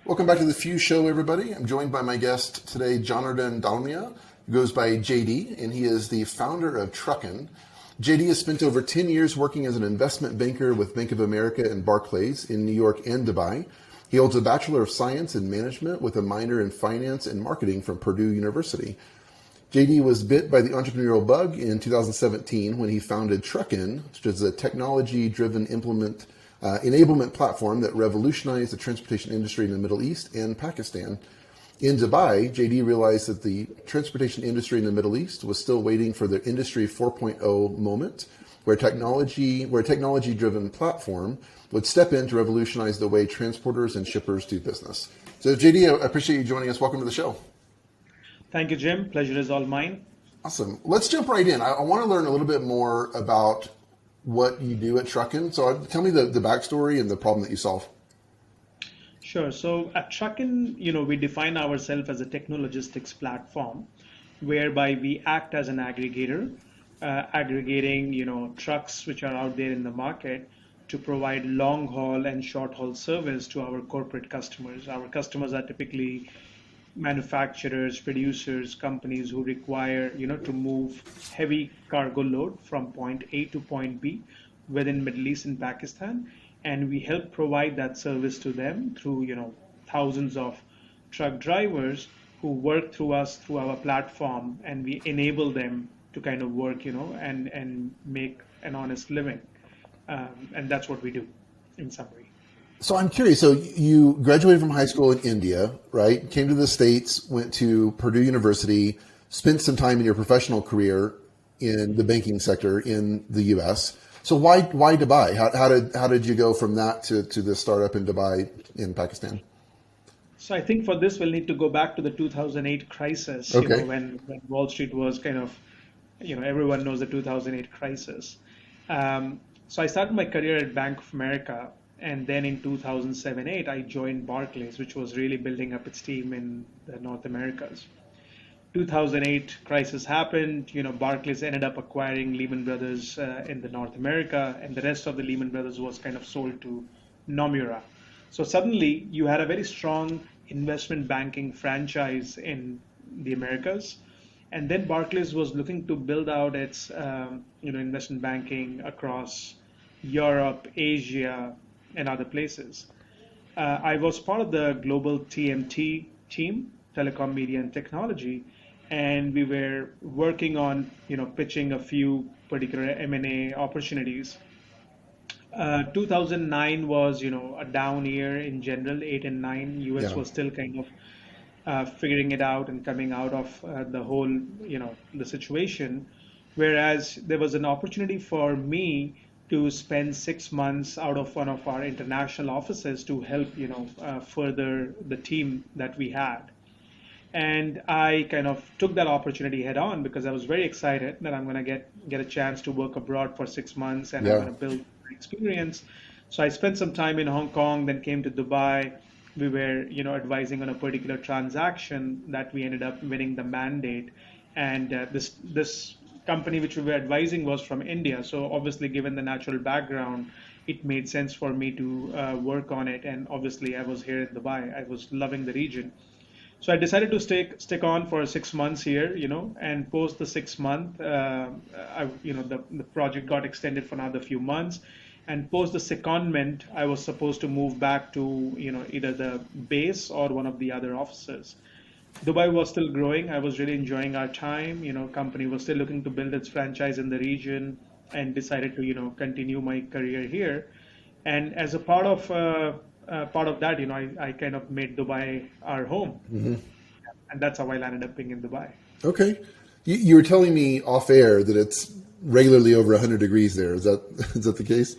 Welcome back to the Fuse Show, everybody. I'm joined by my guest today, Janardan Dalmia, who goes by JD, and he is the founder of Trukkin. JD has spent over 10 years working as an investment banker with Bank of America and Barclays in New York and Dubai. He holds a Bachelor of Science in Management with a minor in Finance and Marketing from Purdue University. JD was bit by the entrepreneurial bug in 2017 when he founded Trukkin, which is a technology-driven enablement platform that revolutionized the transportation industry in the Middle East and Pakistan. In Dubai, JD realized that the transportation industry in the Middle East was still waiting for the Industry 4.0 moment, where a technology-driven platform would step in to revolutionize the way transporters and shippers do business. So JD, I appreciate you joining us. Welcome to the show. Thank you, Jim. Pleasure is all mine. Awesome. Let's jump right in. I want to learn a little bit more about what you do at Trukkin. So tell me the backstory and the problem that you solve. Sure. So at Trukkin, we define ourselves as a technologistics platform whereby we act as an aggregator, aggregating, trucks which are out there in the market to provide long haul and short haul service to our corporate customers. Our customers are typically manufacturers, producers, companies who require, to move heavy cargo load from point A to point B within Middle East and Pakistan. And we help provide that service to them through, thousands of truck drivers who work through us, through our platform, and we enable them to kind of work, and make an honest living. And that's what we do in summary. So I'm curious. So you graduated from high school in India, right? Came to the States, went to Purdue University, spent some time in your professional career in the banking sector in the U.S. So why Dubai? How did you go from that to this startup in Dubai in Pakistan? So I think for this we'll need to go back to the 2008 crisis, Okay. when Wall Street was kind of, everyone knows the 2008 crisis. So I started my career at Bank of America. And then in 2007-8, I joined Barclays, which was really building up its team in the North Americas. 2008 crisis happened. Barclays ended up acquiring Lehman Brothers in the North America, and the rest of the Lehman Brothers was kind of sold to Nomura. So suddenly you had a very strong investment banking franchise in the Americas. And then Barclays was looking to build out its investment banking across Europe, Asia, and other places. I was part of the global TMT team, Telecom, Media, and Technology, and we were working on, pitching a few particular M&A opportunities. 2009 was, a down year in general. 8 and 9, US Yeah. was still kind of figuring it out and coming out of the whole, the situation. Whereas there was an opportunity for me to spend 6 months out of one of our international offices to help, further the team that we had. And I kind of took that opportunity head on because I was very excited that I'm going to get a chance to work abroad for 6 months and I'm Yeah. going to build my experience. So I spent some time in Hong Kong, then came to Dubai. We were, advising on a particular transaction that we ended up winning the mandate. And this company which we were advising was from India. So obviously, given the natural background, it made sense for me to work on it. And obviously, I was here in Dubai. I was loving the region. So I decided to stick on for 6 months here, and post the 6 month, the project got extended for another few months. And post the secondment, I was supposed to move back to, either the base or one of the other offices. Dubai was still growing. I was really enjoying our time. Company was still looking to build its franchise in the region and decided to, continue my career here. And as a part of that, I kind of made Dubai our home. And that's how I landed up being in Dubai. Okay. You were telling me off air that it's regularly over 100 degrees there. Is that the case?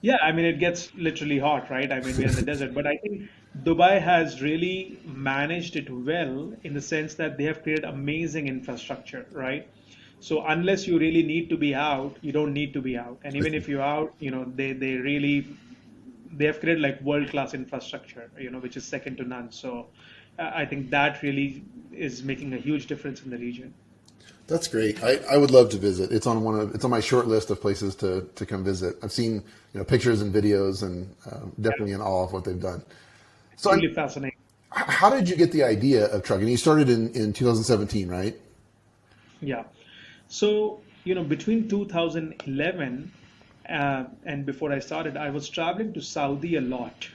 Yeah, I mean, it gets literally hot, right? I mean, we're in the desert, but I think Dubai has really managed it well in the sense that they have created amazing infrastructure, right? So unless you really need to be out, you don't need to be out. And even if you're out, they have created like world-class infrastructure, which is second to none. So I think that really is making a huge difference in the region. That's great. I would love to visit. It's on my short list of places to come visit. I've seen pictures and videos and definitely in awe of what they've done. So truly fascinating. how did you get the idea of trucking? You started in 2017, right? Yeah. So, between 2011 and before I started, I was traveling to Saudi a lot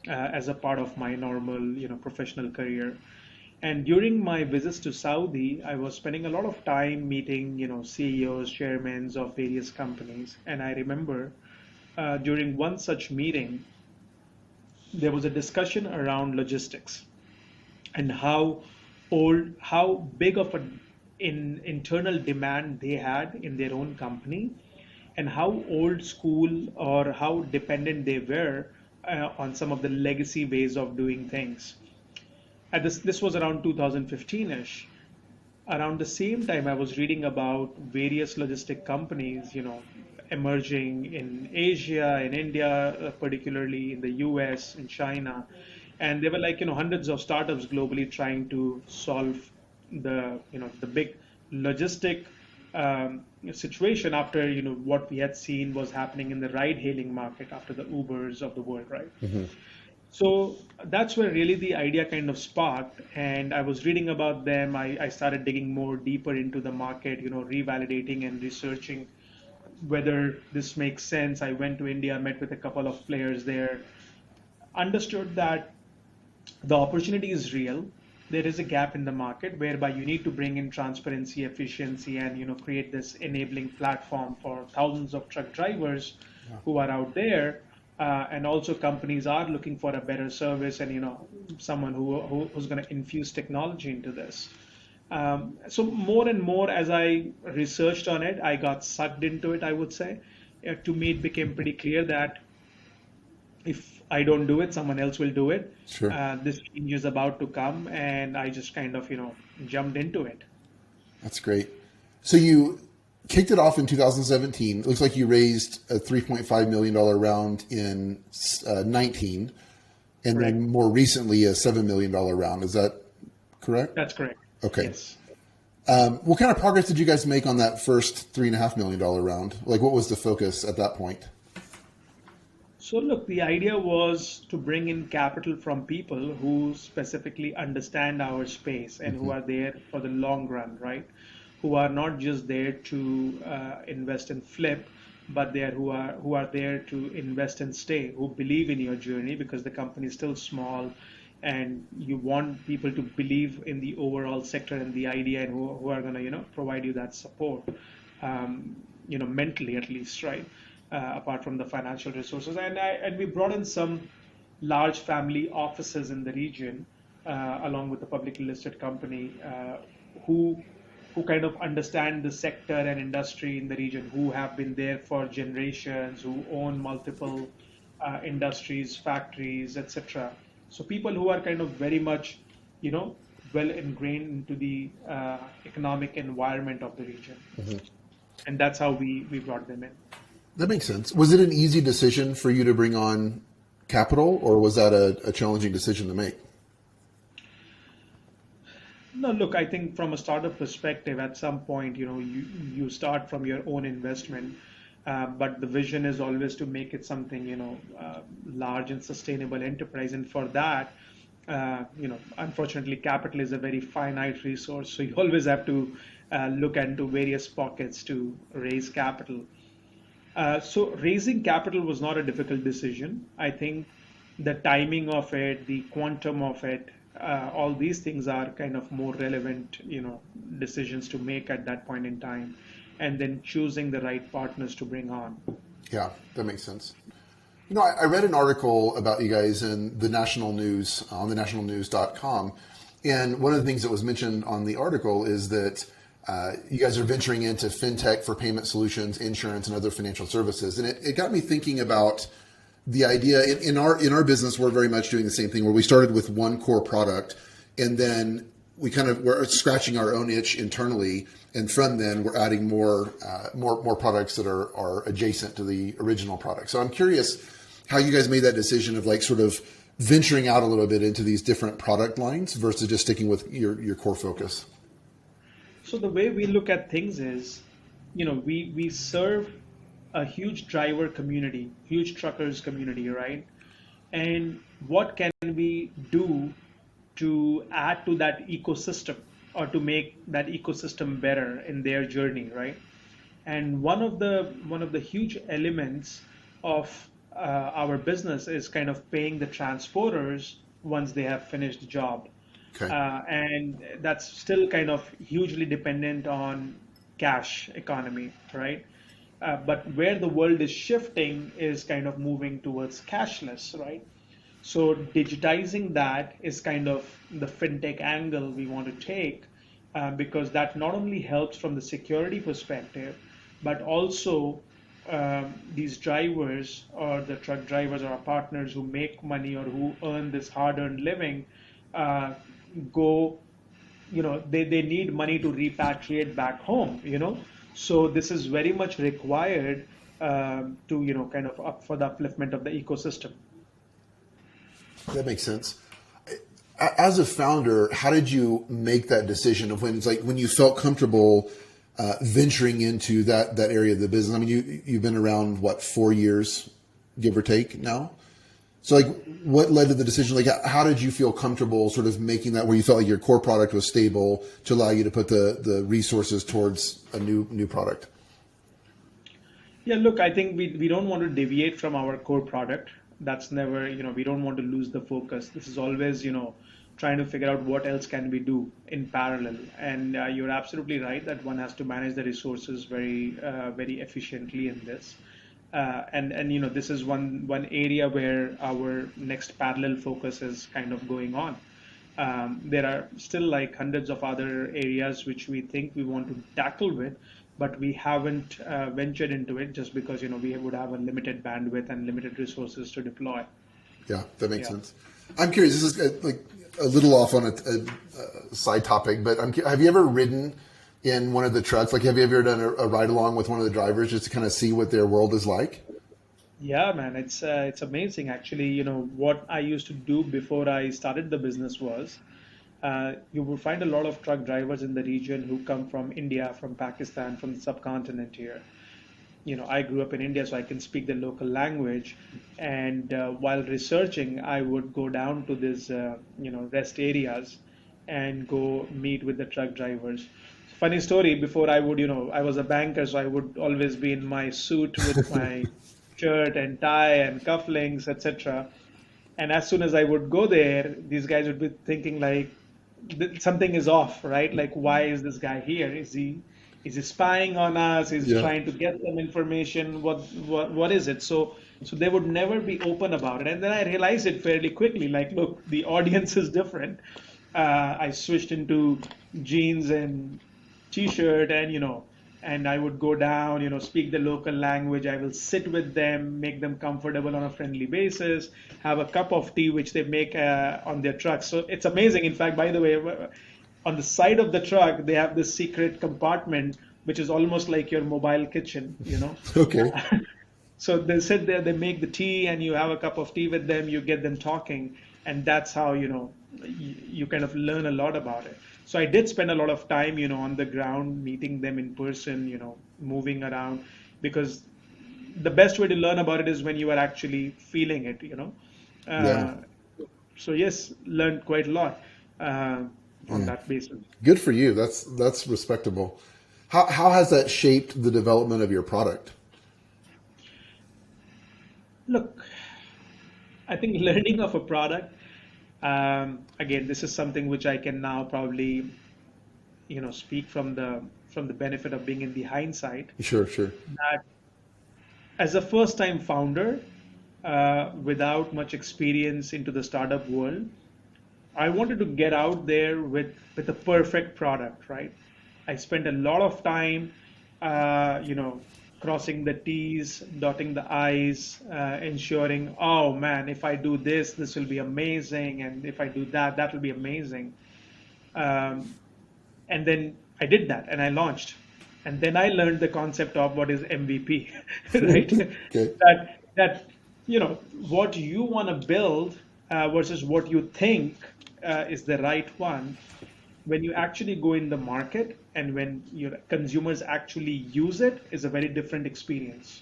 as a part of my normal, professional career. And during my visits to Saudi, I was spending a lot of time meeting, CEOs, chairmen of various companies. And I remember during one such meeting, there was a discussion around logistics and how big of an internal demand they had in their own company, and how old school or how dependent they were on some of the legacy ways of doing things. At this was around 2015ish. Around the same time, I was reading about various logistic companies, emerging in Asia, in India, particularly in the US, in China. And there were like, hundreds of startups globally trying to solve the big logistic situation after, what we had seen was happening in the ride hailing market after the Ubers of the world, right? So that's where really the idea kind of sparked. And I was reading about them. I started digging more deeper into the market, revalidating and researching whether this makes sense. I went to India, met with a couple of players there, understood that the opportunity is real. There is a gap in the market whereby you need to bring in transparency, efficiency, and create this enabling platform for thousands of truck drivers who are out there. And also companies are looking for a better service and someone who's going to infuse technology into this. So more and more as I researched on it, I got sucked into it, I would say. To me, it became pretty clear that if I don't do it, someone else will do it. Sure. This change is about to come, and I just kind of, jumped into it. That's great. So you kicked it off in 2017. It looks like you raised a $3.5 million round in 19, and Correct. then more recently a $7 million round. Is that correct? That's correct. Okay. Yes. What kind of progress did you guys make on that first $3.5 million round? Like, what was the focus at that point? So look, the idea was to bring in capital from people who specifically understand our space and who are there for the long run, right? Who are not just there to invest and flip, but who are there to invest and stay, who believe in your journey because the company is still small, and you want people to believe in the overall sector and the idea, and who are going to provide you that support, mentally at least, right? Apart from the financial resources, and we brought in some large family offices in the region, along with the publicly listed company, who kind of understand the sector and industry in the region, who have been there for generations, who own multiple industries, factories, etc. So people who are kind of very much, well ingrained into the economic environment of the region, and that's how we brought them in. That makes sense. Was it an easy decision for you to bring on capital, or was that a challenging decision to make? No, look, I think from a startup perspective, at some point, you start from your own investment, but the vision is always to make it something, large and sustainable enterprise. And for that, unfortunately, capital is a very finite resource. So you always have to look into various pockets to raise capital. So raising capital was not a difficult decision. I think the timing of it, the quantum of it, all these things are kind of more relevant, decisions to make at that point in time, and then choosing the right partners to bring on. Yeah, that makes sense. I read an article about you guys in the national news on the nationalnews.com. And one of the things that was mentioned on the article is that you guys are venturing into fintech for payment solutions, insurance, and other financial services. And it got me thinking about the idea in our business. We're very much doing the same thing, where we started with one core product, and then we're scratching our own itch internally, and from then we're adding more products that are adjacent to the original product. So I'm curious how you guys made that decision of like sort of venturing out a little bit into these different product lines versus just sticking with your core focus. So the way we look at things is, we serve a huge driver community, huge truckers community, right? and what can we do to add to that ecosystem or to make that ecosystem better in their journey, right? And one of the huge elements of our business is kind of paying the transporters once they have finished the job, Okay. and that's still kind of hugely dependent on cash economy, right? But where the world is shifting is kind of moving towards cashless, right? So digitizing that is kind of the fintech angle we want to take, because that not only helps from the security perspective, but also these drivers or the truck drivers or our partners who make money or who earn this hard-earned living, uh, go, they need money to repatriate back home. So this is very much required to, kind of up for the upliftment of the ecosystem. That makes sense. As a founder, how did you make that decision of when it's like when you felt comfortable venturing into that area of the business? I mean, you've been around what, 4 years, give or take now. So like, what led to the decision? Like, how did you feel comfortable sort of making that where you felt like your core product was stable to allow you to put the resources towards a new product? Yeah, look, I think we don't want to deviate from our core product. That's never, we don't want to lose the focus. This is always, trying to figure out what else can we do in parallel. And you're absolutely right that one has to manage the resources very efficiently in this. And this is one area where our next parallel focus is kind of going on. There are still like hundreds of other areas which we think we want to tackle with, but we haven't ventured into it just because we would have a limited bandwidth and limited resources to deploy. Yeah, that makes Yeah. sense. I'm curious. This is like a little off on a side topic, but have you ever ridden in one of the trucks? Like, have you ever done a ride along with one of the drivers just to kind of see what their world is like? Yeah, man, it's amazing actually. What I used to do before I started the business was, you will find a lot of truck drivers in the region who come from India, from Pakistan, from the subcontinent here. I grew up in India, so I can speak the local language. And while researching, I would go down to these, rest areas and go meet with the truck drivers. Funny story, before I would, I was a banker, so I would always be in my suit with my shirt and tie and cufflinks, etc. And as soon as I would go there, these guys would be thinking like something is off, right? Like, why is this guy here? Is he spying on us? Is he Yeah. trying to get some information? What is it? So they would never be open about it. And then I realized it fairly quickly. Like, look, the audience is different. I switched into jeans and t-shirt, and I would go down, speak the local language. I will sit with them, make them comfortable on a friendly basis, have a cup of tea, which they make on their trucks. So it's amazing. In fact, by the way, on the side of the truck, they have this secret compartment, which is almost like your mobile kitchen. Okay. So they sit there, they make the tea, and you have a cup of tea with them, you get them talking, and that's how, you kind of learn a lot about it. So I did spend a lot of time, on the ground, meeting them in person, moving around, because the best way to learn about it is when you are actually feeling it. Yeah. Uh, so yes, learned quite a lot on Yeah. that basis. Good for you. That's respectable. How has that shaped the development of your product? Look, I think learning of a product, again, this is something which I can now probably, speak from the benefit of being in the hindsight. Sure, sure. That as a first-time founder, without much experience into the startup world, I wanted to get out there with a perfect product, right? I spent a lot of time, crossing the T's, dotting the I's, ensuring, oh man, if I do this, this will be amazing, and if I do that, that will be amazing. Um, and then I did that, and I launched, and then I learned the concept of what is MVP, right? Okay. That what you want to build versus what you think is the right one. When you actually go in the market and when your consumers actually use it, is a very different experience.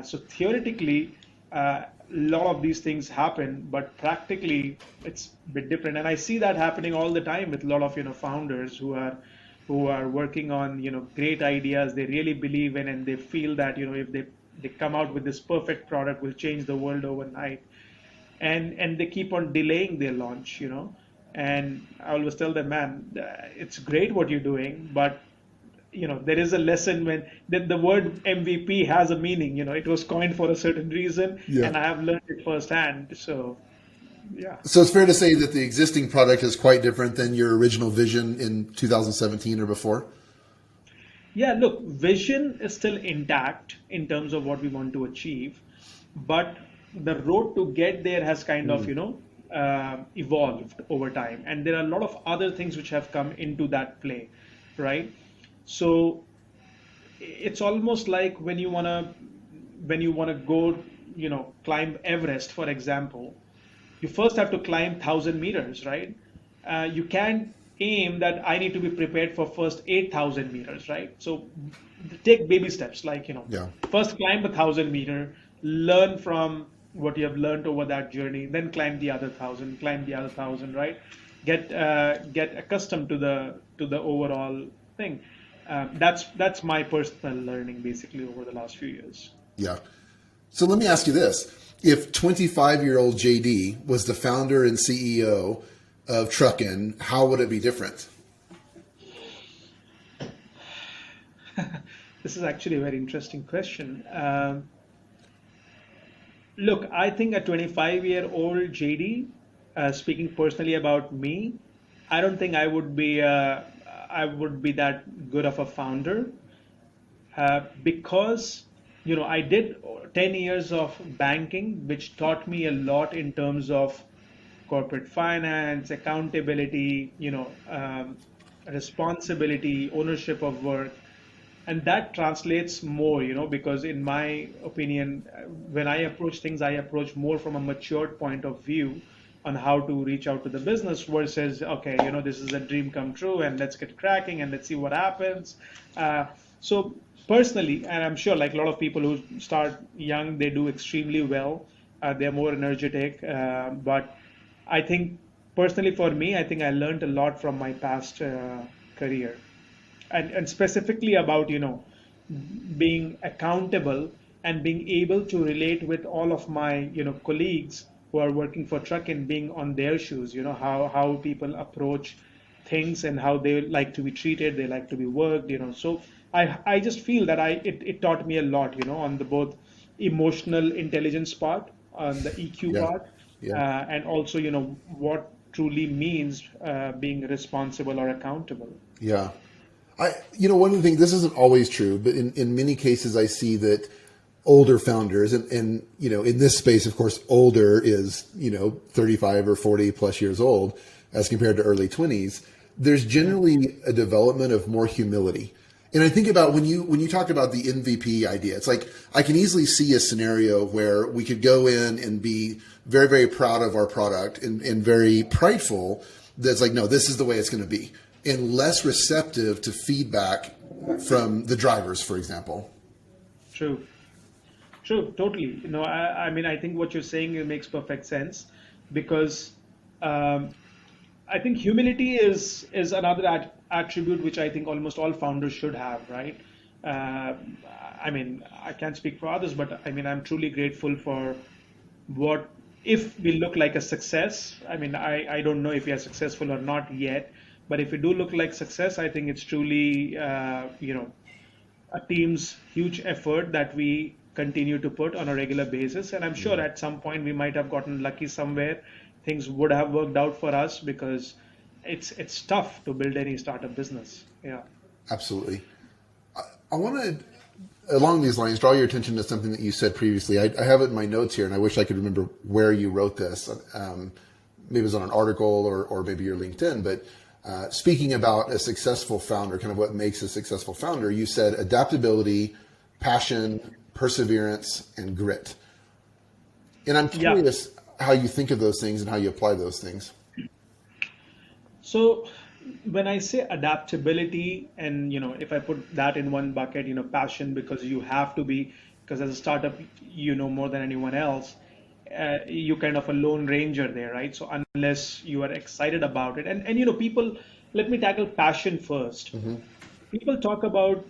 So theoretically, a lot of these things happen, but practically it's a bit different. And I see that happening all the time with a lot of founders who are working on great ideas they really believe in, and they feel that if they come out with this perfect product will change the world overnight, and they keep on delaying their launch. And I always tell them, man, it's great what you're doing, but there is a lesson when the word MVP has a meaning. It was coined for a certain reason, Yeah. and I have learned it firsthand. So yeah. So it's fair to say that the existing product is quite different than your original vision in 2017 or before. Yeah, look, vision is still intact in terms of what we want to achieve, but the road to get there has kind of, evolved over time. And there are a lot of other things which have come into that play, right? So it's almost like when you wanna go, climb Everest, for example, you first have to climb 1,000 meters, right? You can't aim that I need to be prepared for first 8,000 meters, right? So take baby steps, like, Yeah. first climb 1,000 meter, learn from what you have learned over that journey, then climb the other 1,000, climb the other 1,000, right? Get accustomed to the overall thing. That's my personal learning basically over the last few years. Yeah. So let me ask you this. If 25-year-old JD was the founder and CEO of Trukkin, how would it be different? This is actually a very interesting question. Look, I think a 25-year-old JD, speaking personally about me, I don't think I would be that good of a founder, because I did 10 years of banking, which taught me a lot in terms of corporate finance, accountability, responsibility, ownership of work. And that translates more, because in my opinion, when I approach things, I approach more from a matured point of view on how to reach out to the business versus, okay, this is a dream come true and let's get cracking and let's see what happens. So personally, and I'm sure like a lot of people who start young, they do extremely well. They're more energetic. But I think personally for me, I think I learned a lot from my past career, and specifically about being accountable and being able to relate with all of my colleagues who are working for Trukkin, being on their shoes, how people approach things and how they like to be treated, they like to be worked, so I just feel that it taught me a lot, on the both emotional intelligence part, on the EQ Yeah. part, Yeah. and also what truly means being responsible or accountable. Yeah. One of the things, this isn't always true, but in many cases I see that older founders, and in this space, of course, older is, 35 or 40 plus years old as compared to early 20s. There's generally a development of more humility. And I think about when you talk about the MVP idea, it's like I can easily see a scenario where we could go in and be very, very proud of our product and very prideful. That's like, no, this is the way it's going to be, and less receptive to feedback from the drivers, for example. True. True, totally. I mean, I think what you're saying, it makes perfect sense, because um, I think humility is another attribute which I think almost all founders should have, right? Uh, I mean, I can't speak for others, but I mean, I'm truly grateful for what if we look like a success. I mean, I don't know if we are successful or not yet, but if we do look like success, I think it's truly a team's huge effort that we continue to put on a regular basis. And I'm sure at some point we might have gotten lucky somewhere. Things would have worked out for us, because it's tough to build any startup business. Yeah. Absolutely. I want to, along these lines, draw your attention to something that you said previously. I have it in my notes here, and I wish I could remember where you wrote this. Maybe it was on an article or maybe your LinkedIn, but speaking about a successful founder, kind of what makes a successful founder, you said adaptability, passion, perseverance, and grit. And I'm Yeah. curious how you think of those things and how you apply those things. So when I say adaptability, and if I put that in one bucket, passion, because you have to be because as a startup, you know more than anyone else. You kind of a lone ranger there, right? So unless you are excited about it, and people, let me tackle passion first. People talk about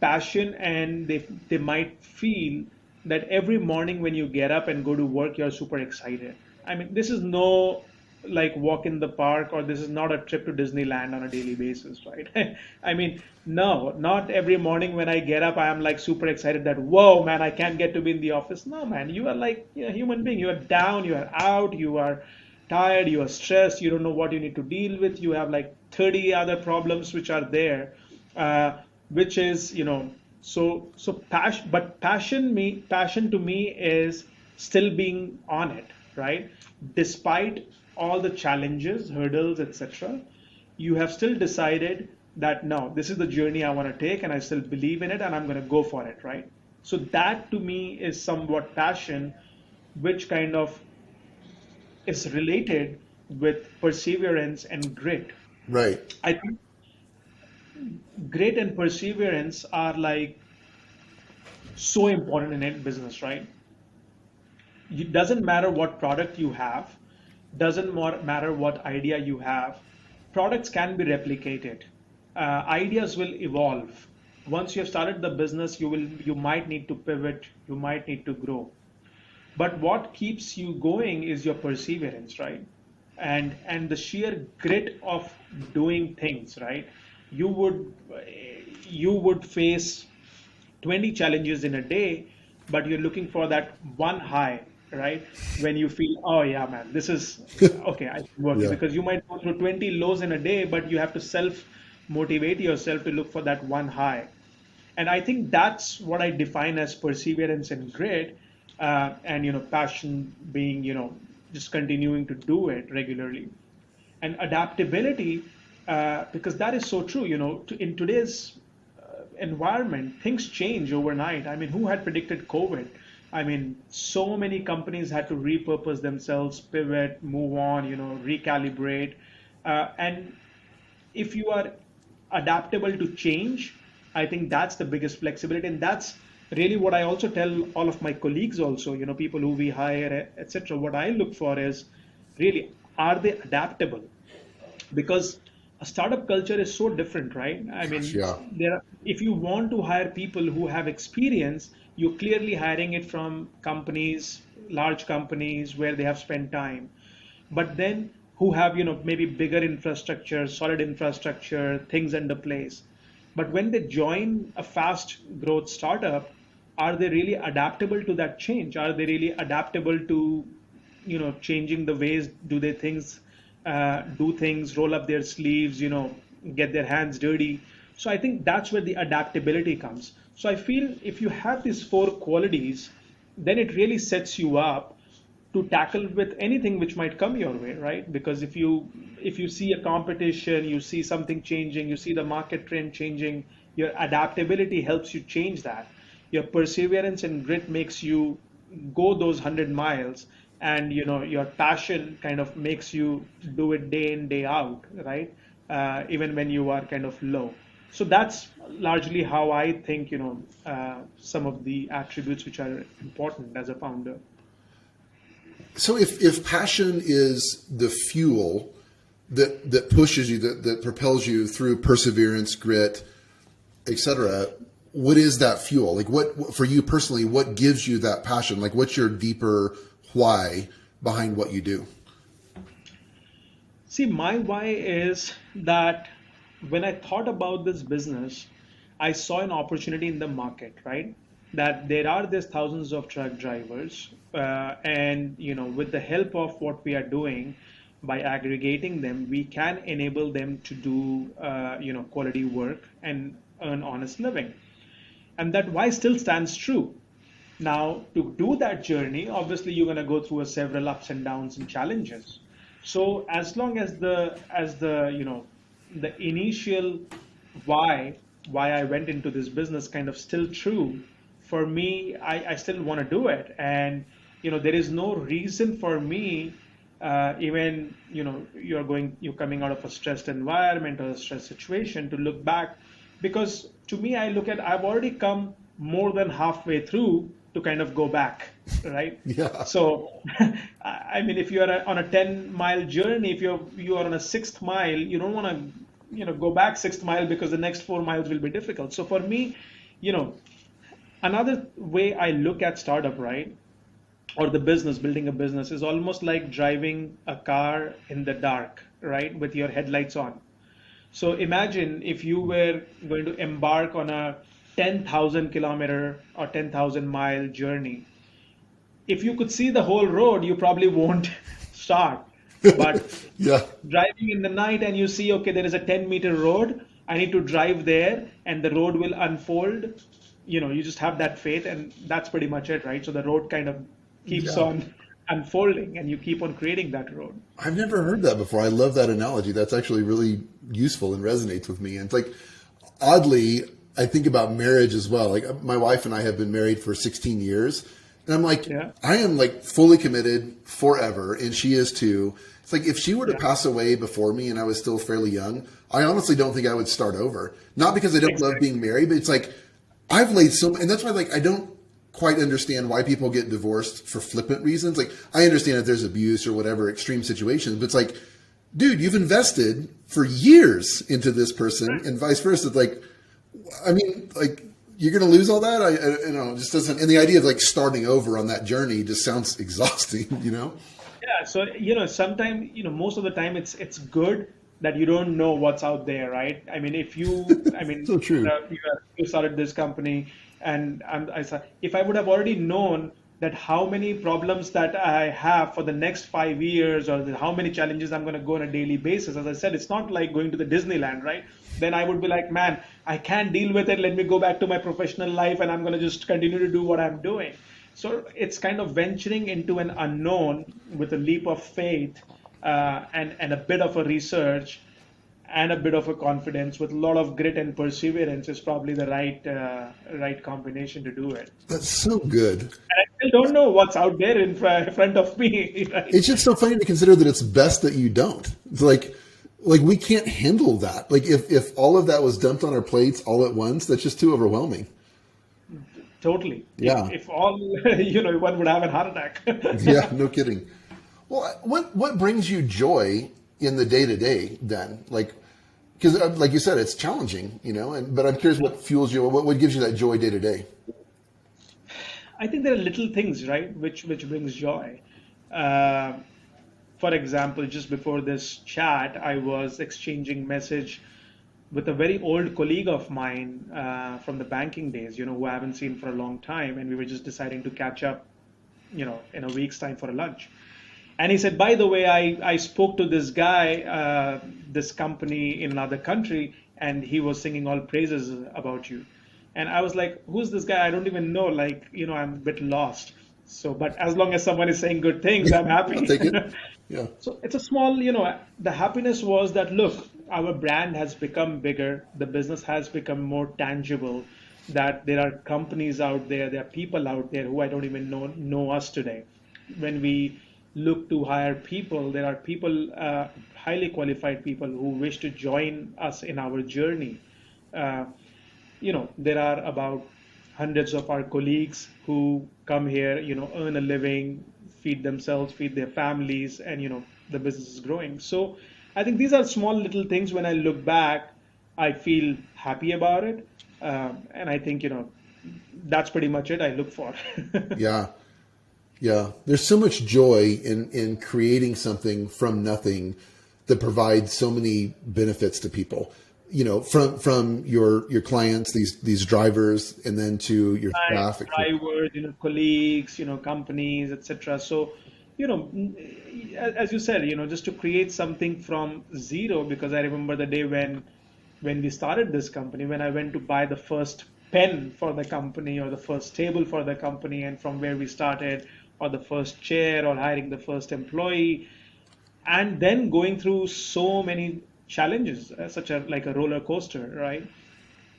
passion, and they might feel that every morning when you get up and go to work, you're super excited. I mean, this is no like walk in the park, or this is not a trip to Disneyland on a daily basis, right? I mean, no, not every morning when I get up, I am like super excited that, whoa, man, I can't get to be in the office. No, man, you are like, a human being. You are down, you are out, you are tired, you are stressed, you don't know what you need to deal with. You have like 30 other problems which are there, uh, which is, passion. But passion to me is still being on it, right? Despite all the challenges, hurdles, etc., you have still decided that no, this is the journey I want to take, and I still believe in it, and I'm going to go for it, right? So that to me is somewhat passion, which kind of is related with perseverance and grit. Right. I think grit and perseverance are like so important in any business, right? It doesn't matter what product you have, doesn't matter what idea you have. Products can be replicated. Ideas will evolve. Once you have started the business, you might need to pivot, you might need to grow. But what keeps you going is your perseverance, right? And the sheer grit of doing things, right? You would you would face 20 challenges in a day, but you're looking for that one high, right? When you feel, oh yeah, man, this is okay, I can work it. Yeah. Because you might go through 20 lows in a day, but you have to self motivate yourself to look for that one high. And I think that's what I define as perseverance and grit, and passion being just continuing to do it regularly, and adaptability, because that is so true. In today's environment, things change overnight. I mean, who had predicted COVID? I mean, so many companies had to repurpose themselves, pivot, move on, recalibrate. And if you are adaptable to change, I think that's the biggest flexibility. And that's really what I also tell all of my colleagues also, people who we hire, etc. What I look for is really, are they adaptable? Because a startup culture is so different, right? I Gosh, mean, yeah. if you want to hire people who have experience, you're clearly hiring it from companies, large companies where they have spent time. But then who have, maybe bigger infrastructure, solid infrastructure, things under place. But when they join a fast growth startup, are they really adaptable to that change? Are they really adaptable to changing the ways do things, roll up their sleeves, get their hands dirty? So I think that's where the adaptability comes. So I feel if you have these four qualities, then it really sets you up to tackle with anything which might come your way, right? Because if you see a competition, you see something changing, you see the market trend changing, your adaptability helps you change that. Your perseverance and grit makes you go those 100 miles, and your passion kind of makes you do it day in day out, right? Even when you are kind of low. So that's largely how I think some of the attributes which are important as a founder. So if passion is the fuel that pushes you, that propels you through perseverance, grit, etc., what is that fuel? Like what for you personally, what gives you that passion? Like what's your deeper why behind what you do? See, my why is that when I thought about this business, I saw an opportunity in the market, right? That there are these thousands of truck drivers, and with the help of what we are doing by aggregating them, we can enable them to do quality work and earn honest living. And that why still stands true. Now, to do that journey, obviously you're going to go through several ups and downs and challenges. So as long as the initial why why I went into this business kind of still true for me, I still want to do it, and there is no reason for me, even you're coming out of a stressed environment or a stressed situation, to look back, because to me I look at I've already come more than halfway through to kind of go back, right? Yeah. So, I mean, if you're on a 10-mile journey, if you are on a sixth mile, you don't want to, go back sixth mile because the next 4 miles will be difficult. So for me, you know, another way I look at startup, right, or the business, building a business, is almost like driving a car in the dark, right, with your headlights on. So imagine if you were going to embark on a 10,000 kilometer or 10,000 mile journey. If you could see the whole road, you probably won't start. But Yeah. driving in the night and you see, okay, there is a 10-meter road, I need to drive there and the road will unfold. You just have that faith and that's pretty much it, right? So the road kind of keeps Yeah. on unfolding and you keep on creating that road. I've never heard that before. I love that analogy. That's actually really useful and resonates with me. And it's like, oddly, I think about marriage as well. Like my wife and I have been married for 16 years. And I'm like, Yeah, I am like fully committed forever. And she is too. It's like if she were to yeah, pass away before me and I was still fairly young, I honestly don't think I would start over. Not because I don't love exactly. being married, but it's like I've laid so, and that's why like I don't quite understand why people get divorced for flippant reasons. Like I understand if there's abuse or whatever extreme situations, but it's like, dude, you've invested for years into this person and vice versa. It's like, I mean, like you're going to lose all that. It just doesn't. And the idea of like starting over on that journey just sounds exhausting, you know? Yeah, so sometimes most of the time it's good that you don't know what's out there, right? I mean, I mean, So true. you started this company, and if I would have already known that how many problems that I have for the next 5 years, or how many challenges I'm going to go on a daily basis. As I said, it's not like going to the Disneyland, right? Then I would be like, man, I can't deal with it. Let me go back to my professional life, and I'm going to just continue to do what I'm doing. So it's kind of venturing into an unknown with a leap of faith, and a bit of a research and a bit of a confidence with a lot of grit and perseverance is probably the right combination to do it. That's so good. And I still don't know what's out there in front of me, right? It's just so funny to consider that it's best that you don't. It's like we can't handle that. Like if all of that was dumped on our plates all at once, that's just too overwhelming. Totally. If Yeah. if all one would have a heart attack. Yeah, no kidding. Well, what brings you joy in the day to day then? Like, because like you said, it's challenging, but I'm curious what fuels you. What gives you that joy day to day? I think there are little things, right, which brings joy. Uh, for example, just before this chat, I was exchanging message with a very old colleague of mine from the banking days, who I haven't seen for a long time, and we were just deciding to catch up, in a week's time for a lunch. And he said, by the way, I spoke to this guy, this company in another country, and he was singing all praises about you. And I was like, who's this guy? I don't even know. Like, I'm a bit lost. So, but as long as someone is saying good things, I'm I'll happy. take it. Yeah. So it's a small, the happiness was that, look, our brand has become bigger, the business has become more tangible, that there are companies out there are people out there who I don't even know us today. When we look to hire people, there are people, highly qualified people who wish to join us in our journey. Uh, there are about hundreds of our colleagues who come here, earn a living, feed themselves, feed their families, and the business is growing. So I think these are small little things. When I look back, I feel happy about it, and I think that's pretty much it I look for. Yeah. Yeah. There's so much joy in creating something from nothing that provides so many benefits to people. From your clients, these drivers, and then to your Clients, staff. drivers, colleagues, companies, etc. So, as you said, just to create something from zero, because I remember the day when we started this company, when I went to buy the first pen for the company or the first table for the company, and from where we started, or the first chair, or hiring the first employee, and then going through so many challenges, such a like a roller coaster, right?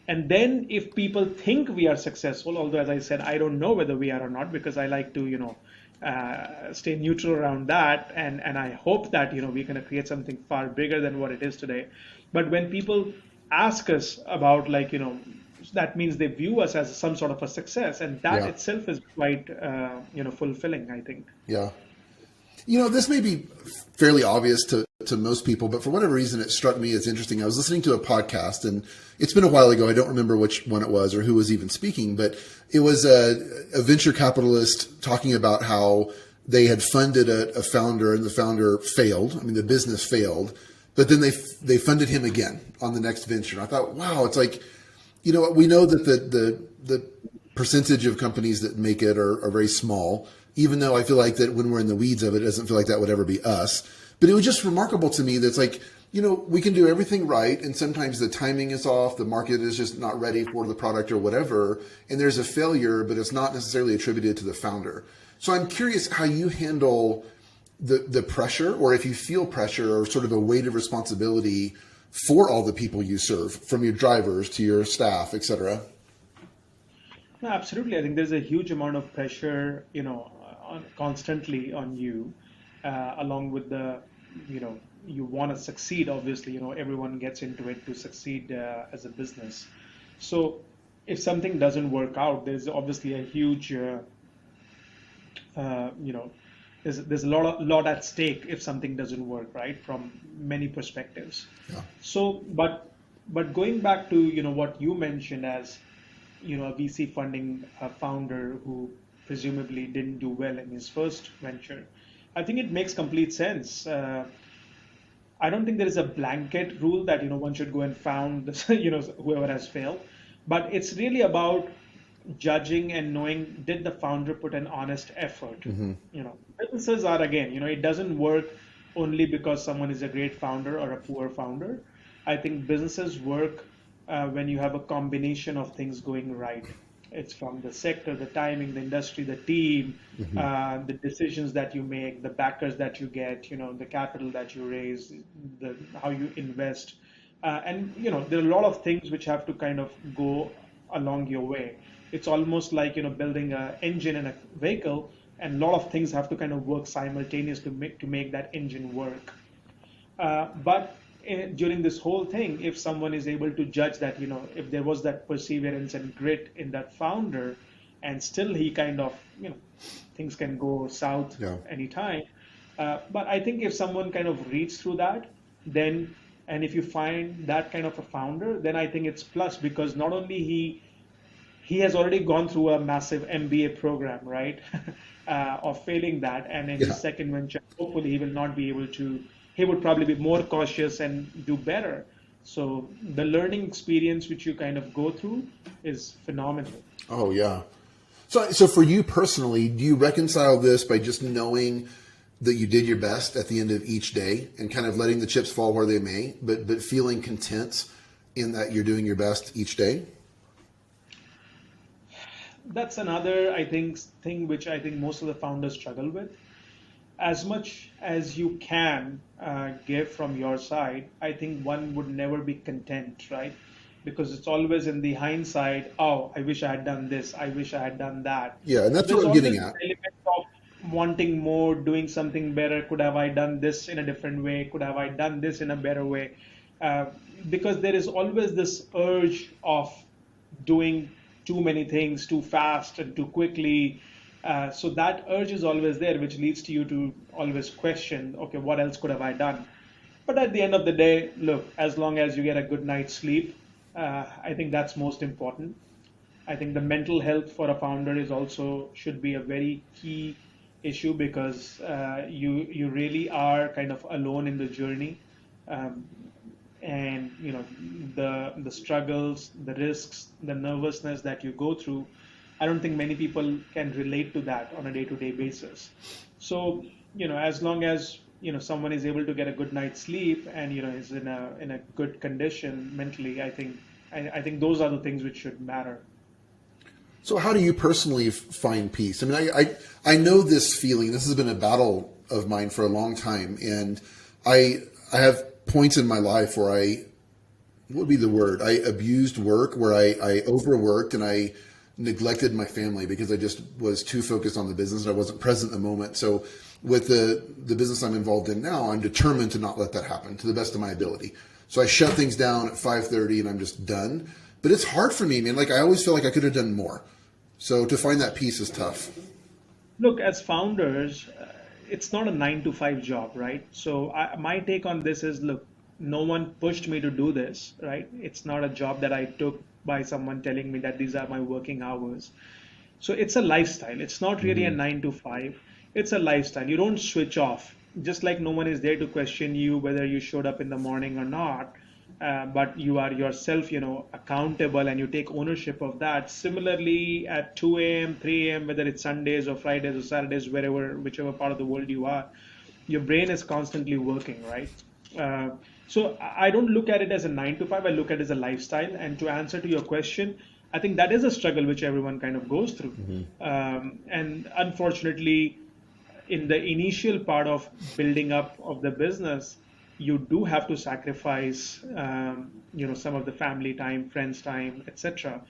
And then if people think we are successful, although as I said, I don't know whether we are or not, because I like to, stay neutral around that. And I hope that, we're going to create something far bigger than what it is today. But when people ask us about, like, that means they view us as some sort of a success, and that Yeah. itself is quite fulfilling, I think. Yeah. This may be fairly obvious to most people, but for whatever reason, it struck me as interesting. I was listening to a podcast, and it's been a while ago. I don't remember which one it was or who was even speaking, but it was a venture capitalist talking about how they had funded a founder, and the founder failed. I mean, the business failed, but then they funded him again on the next venture. And I thought, wow, it's like, we know that the percentage of companies that make it are very small, even though I feel like that when we're in the weeds of it, it doesn't feel like that would ever be us. But it was just remarkable to me that's like, we can do everything right, and sometimes the timing is off, the market is just not ready for the product or whatever, and there's a failure, but it's not necessarily attributed to the founder. So I'm curious how you handle the pressure, or if you feel pressure or sort of a weight of responsibility for all the people you serve, from your drivers to your staff, et cetera. No, absolutely. I think there's a huge amount of pressure, constantly on you, along with you want to succeed. Obviously, everyone gets into it to succeed as a business. So if something doesn't work out, there's obviously a huge, there's a lot at stake if something doesn't work, right? From many perspectives. Yeah. So, but going back to what you mentioned as a VC funding a founder who presumably didn't do well in his first venture, I think it makes complete sense. I don't think there is a blanket rule that one should go and found whoever has failed, but it's really about judging and knowing, did the founder put an honest effort. Businesses are, again, it doesn't work only because someone is a great founder or a poor founder. I think businesses work when you have a combination of things going right. It's from the sector, the timing, the industry, the team, the decisions that you make, the backers that you get, the capital that you raise, how you invest. And there are a lot of things which have to kind of go along your way. It's almost like, building an engine in a vehicle, and a lot of things have to kind of work simultaneously to make that engine work. But during this whole thing, if someone is able to judge that, if there was that perseverance and grit in that founder, and still he kind of, things can go south anytime. But I think if someone kind of reads through that, then, and if you find that kind of a founder, then I think it's plus, because not only he has already gone through a massive MBA program, right, of failing that, and in his second venture, hopefully he will not be able to. He would probably be more cautious and do better. So the learning experience which you kind of go through is phenomenal. Oh, yeah. So for you personally, do you reconcile this by just knowing that you did your best at the end of each day and kind of letting the chips fall where they may, but feeling content in that you're doing your best each day? That's another, I think, thing which I think most of the founders struggle with. As much as you can give from your side, I think one would never be content, right? Because it's always in the hindsight, oh, I wish I had done this, I wish I had done that. Yeah, and that's what I'm getting at. There's always an element of wanting more, doing something better. Could have I done this in a different way? Could have I done this in a better way? Because there is always this urge of doing too many things too fast and too quickly. So that urge is always there, which leads to you to always question, okay, what else could have I done? But at the end of the day, look, as long as you get a good night's sleep, I think that's most important. I think the mental health for a founder is also should be a very key issue, because you really are kind of alone in the journey. And the struggles, the risks, the nervousness that you go through, I don't think many people can relate to that on a day-to-day basis. So, as long as, someone is able to get a good night's sleep and, is in a good condition mentally, I think those are the things which should matter. So how do you personally find peace? I mean, I know this feeling. This has been a battle of mine for a long time. And I have points in my life where what would be the word? I abused work, where I overworked and I neglected my family because I just was too focused on the business and I wasn't present in the moment. So with the business I'm involved in now, I'm determined to not let that happen to the best of my ability. So I shut things down at 5:30 and I'm just done. but it's hard for me, man. Like I always feel like I could have done more. So to find that piece is tough. Look, as founders, it's not a 9 to 5 job, right? So my take on this is, look, no one pushed me to do this, right? It's not a job that I took by someone telling me that these are my working hours. So it's a lifestyle. It's not really a 9 to 5. It's a lifestyle. You don't switch off. Just like no one is there to question you whether you showed up in the morning or not, but you are yourself, accountable and you take ownership of that. Similarly, at 2 a.m., 3 a.m., whether it's Sundays or Fridays or Saturdays, whichever part of the world you are, your brain is constantly working, right? Uh, so I don't look at it as a 9 to 5. I look at it as a lifestyle. And to answer to your question, I think that is a struggle which everyone kind of goes through. And unfortunately, in the initial part of building up of the business, you do have to sacrifice, some of the family time, friends time, etc.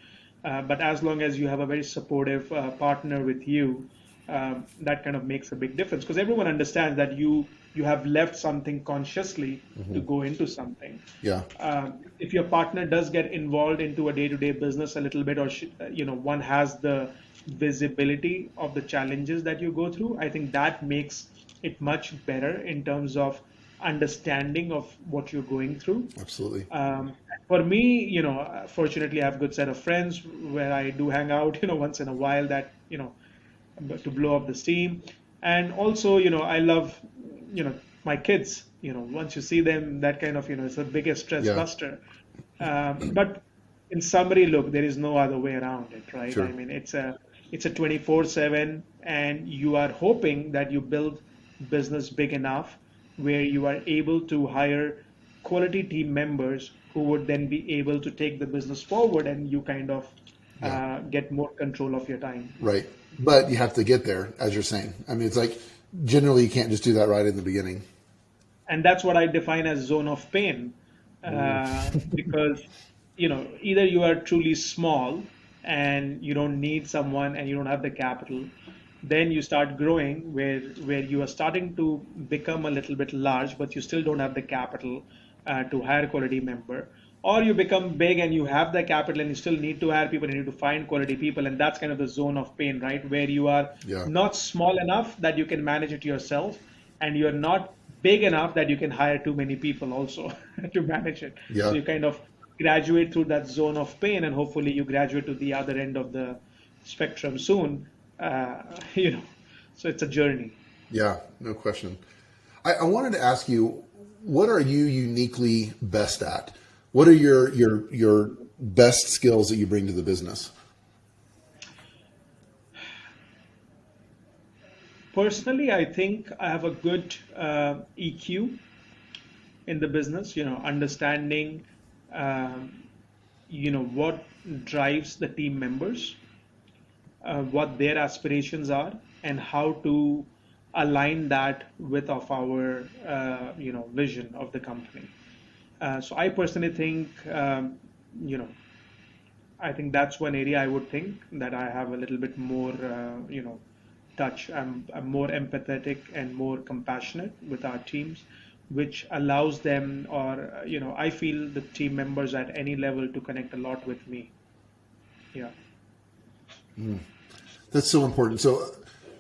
But as long as you have a very supportive partner with you, that kind of makes a big difference because everyone understands that you have left something consciously to go into something. Yeah. If your partner does get involved into a day-to-day business a little bit, or one has the visibility of the challenges that you go through, I think that makes it much better in terms of understanding of what you're going through. Absolutely. For me, fortunately, I have a good set of friends where I do hang out, once in a while that, to blow up the steam. And also, I love, my kids, once you see them, that kind of, it's the biggest stress Yeah. buster. But in summary, look, there is no other way around it, right? Sure. I mean, it's a 24/7, and you are hoping that you build business big enough where you are able to hire quality team members who would then be able to take the business forward, and you kind of Yeah. get more control of your time. Right. But you have to get there, as you're saying. I mean, it's like generally you can't just do that right in the beginning. And that's what I define as zone of pain, because either you are truly small and you don't need someone and you don't have the capital, then you start growing where you are starting to become a little bit large, but you still don't have the capital to hire quality member. Or you become big and you have the capital and you still need to hire people and you need to find quality people, and that's kind of the zone of pain, right? Where you are Yeah. not small enough that you can manage it yourself, and you're not big enough that you can hire too many people also to manage it. Yeah. So you kind of graduate through that zone of pain, and hopefully you graduate to the other end of the spectrum soon. Uh, you know, so it's a journey. Yeah, no question. I wanted to ask you, what are you uniquely best at? What are your best skills that you bring to the business? Personally, I think I have a good EQ in the business. Understanding, what drives the team members, what their aspirations are, and how to align that with of our vision of the company. So I personally think, you know I think that's one area I would think that I have a little bit more touch. I'm more empathetic and more compassionate with our teams, which allows them, or I feel the team members at any level to connect a lot with me. Yeah. That's so important. So,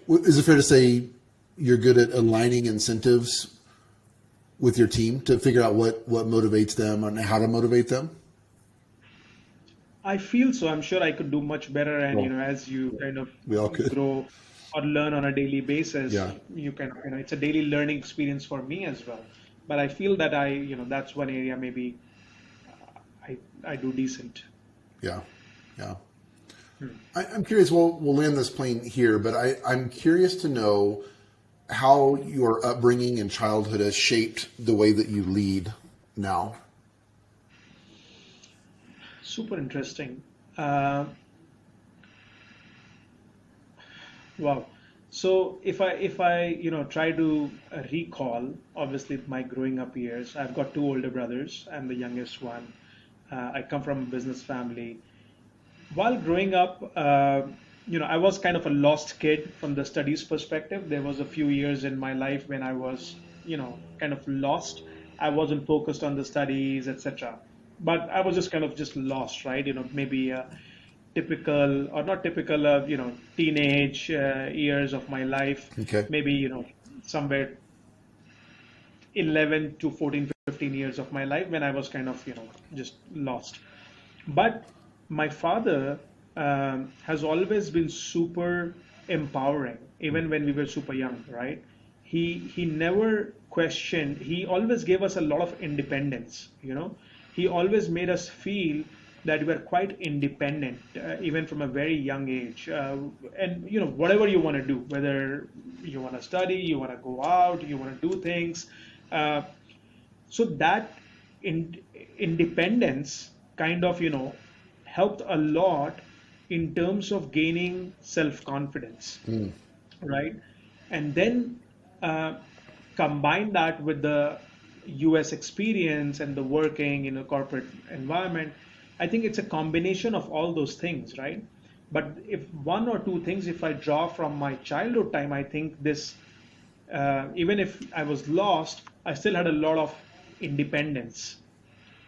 is it fair to say you're good at aligning incentives with your team to figure out what motivates them and how to motivate them? I feel so. I'm sure I could do much better. And Well, as you kind of we all could. grow or learn on a daily basis, Yeah. you can, it's a daily learning experience for me as well. But I feel that that's one area maybe I do decent. Yeah. Yeah. I'm curious. We'll land this plane here, but I'm curious to know how your upbringing and childhood has shaped the way that you lead now. Super interesting. Uh, wow. So if I try to recall, obviously my growing up years, I've got two older brothers. I'm the youngest one. I come from a business family. While growing up, I was kind of a lost kid from the studies perspective. There was a few years in my life when I was, kind of lost. I wasn't focused on the studies, etc. but I was just kind of just lost, right? Maybe typical or not typical of, teenage years of my life, Okay. maybe, somewhere 11 to 14, 15 years of my life when I was kind of, just lost. But my father has always been super empowering, even when we were super young, right? He never questioned. He always gave us a lot of independence. He always made us feel that we are quite independent, even from a very young age. And whatever you want to do, whether you want to study, you want to go out, you want to do things. Uh, so that in, independence kind of, helped a lot in terms of gaining self-confidence, right? And then uh, combine that with the US experience and the working in a corporate environment. I think it's a combination of all those things, right? But if one or two things, if I draw from my childhood time, I think this, even if I was lost, I still had a lot of independence.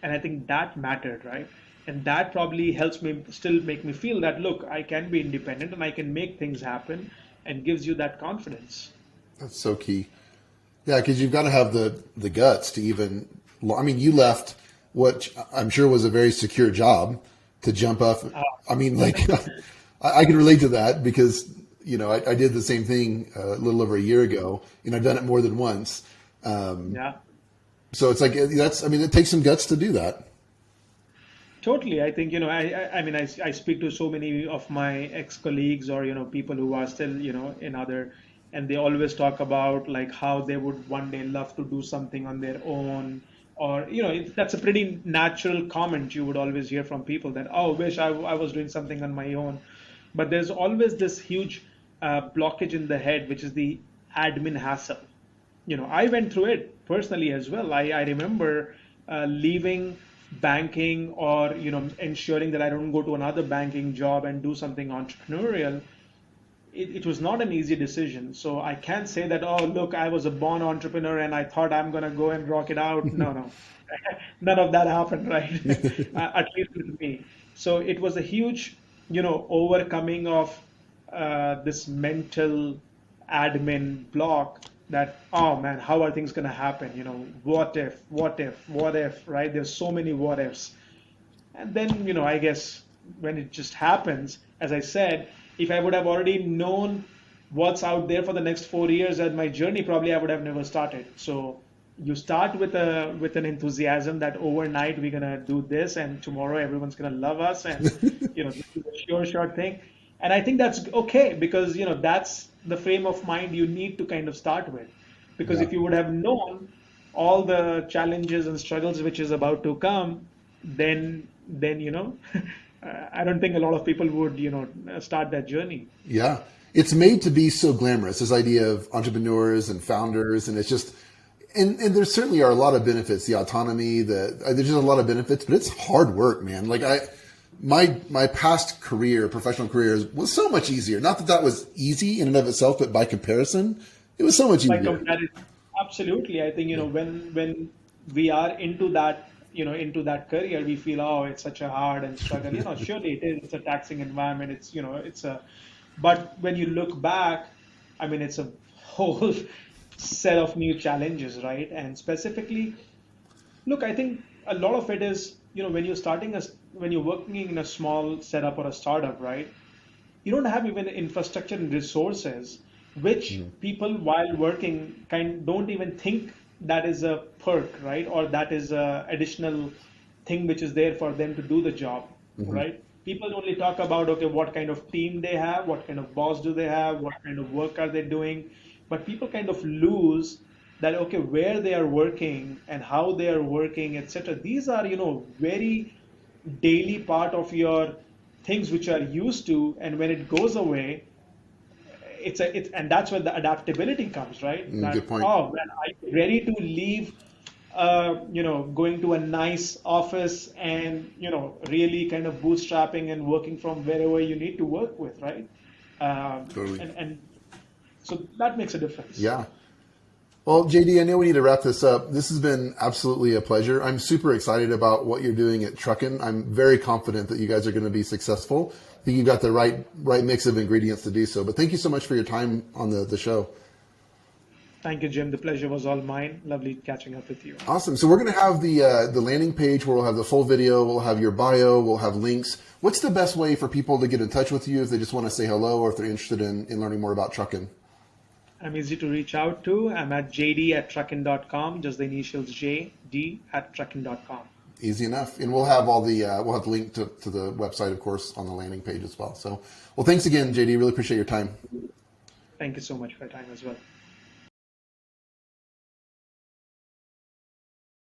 And I think that mattered, right? And that probably helps me still make me feel that, look, I can be independent and I can make things happen, and gives you that confidence. That's so key. Yeah, because you've got to have the guts to even. I mean, you left what I'm sure was a very secure job to jump up. Uh, I mean, like I can relate to that because I did the same thing a little over a year ago, and I've done it more than once. yeah. So it's like that's. I mean, it takes some guts to do that. Totally. I think, I mean, I speak to so many of my ex-colleagues or, people who are still, in other, and they always talk about like how they would one day love to do something on their own. Or, that's a pretty natural comment you would always hear from people that, oh, wish I was doing something on my own. But there's always this huge blockage in the head, which is the admin hassle. I went through it personally as well. I remember leaving banking or, ensuring that I don't go to another banking job and do something entrepreneurial. It was not an easy decision. So I can't say that, oh, look, I was a born entrepreneur and I thought I'm going to go and rock it out. No, no. None of that happened, right? At least with me. So it was a huge, overcoming of this mental admin block that, oh man, how are things going to happen? What if, right? There's so many what ifs. And then, I guess when it just happens, as I said, if I would have already known what's out there for the next 4 years at my journey, probably I would have never started. So you start with an enthusiasm that overnight we're gonna do this, and tomorrow everyone's gonna love us, and this is a sure thing. And I think that's okay because that's the frame of mind you need to kind of start with. Because Yeah. if you would have known all the challenges and struggles which is about to come, then I don't think a lot of people would start that journey. Yeah. It's made to be so glamorous, this idea of entrepreneurs and founders. And it's just, and there certainly are a lot of benefits, the autonomy, there's just a lot of benefits, but it's hard work, man. Like my past career, professional career was so much easier. Not that that was easy in and of itself, but by comparison, it was so much By easier. comparison, absolutely. I think when we are into that into that career, we feel, oh, it's such a hard and struggle. Surely it is. It's a taxing environment. It's a. But when you look back, I mean, it's a whole set of new challenges, right? And specifically, look, I think a lot of it is, when you're working in a small setup or a startup, right? You don't have even infrastructure and resources, which people while working don't even think that is a perk, right? Or that is a additional thing which is there for them to do the job, right? People only talk about, okay, what kind of team they have, what kind of boss do they have, what kind of work are they doing, but people kind of lose that, okay, where they are working and how they are working, etc. These are, very daily part of your things which are used to, and when it goes away, and that's where the adaptability comes, right? That, Good point. oh man, I'm ready to leave, going to a nice office and really kind of bootstrapping and working from wherever you need to work with, right? Totally. And so that makes a difference. Yeah. Well, JD, I know we need to wrap this up. This has been absolutely a pleasure. I'm super excited about what you're doing at Trukkin. I'm very confident that you guys are going to be successful. I think you've got the right mix of ingredients to do so. But thank you so much for your time on the show. Thank you, Jim. The pleasure was all mine. Lovely catching up with you. Awesome. So we're going to have the landing page where we'll have the full video. We'll have your bio. We'll have links. What's the best way for people to get in touch with you if they just want to say hello or if they're interested in learning more about Trukkin? I'm easy to reach out to. I'm at jd@trukkin.com, just the initials jd@trukkin.com. Easy enough. And we'll have all we'll have the link to the website, of course, on the landing page as well. So, well, thanks again, JD. Really appreciate your time. Thank you so much for your time as well.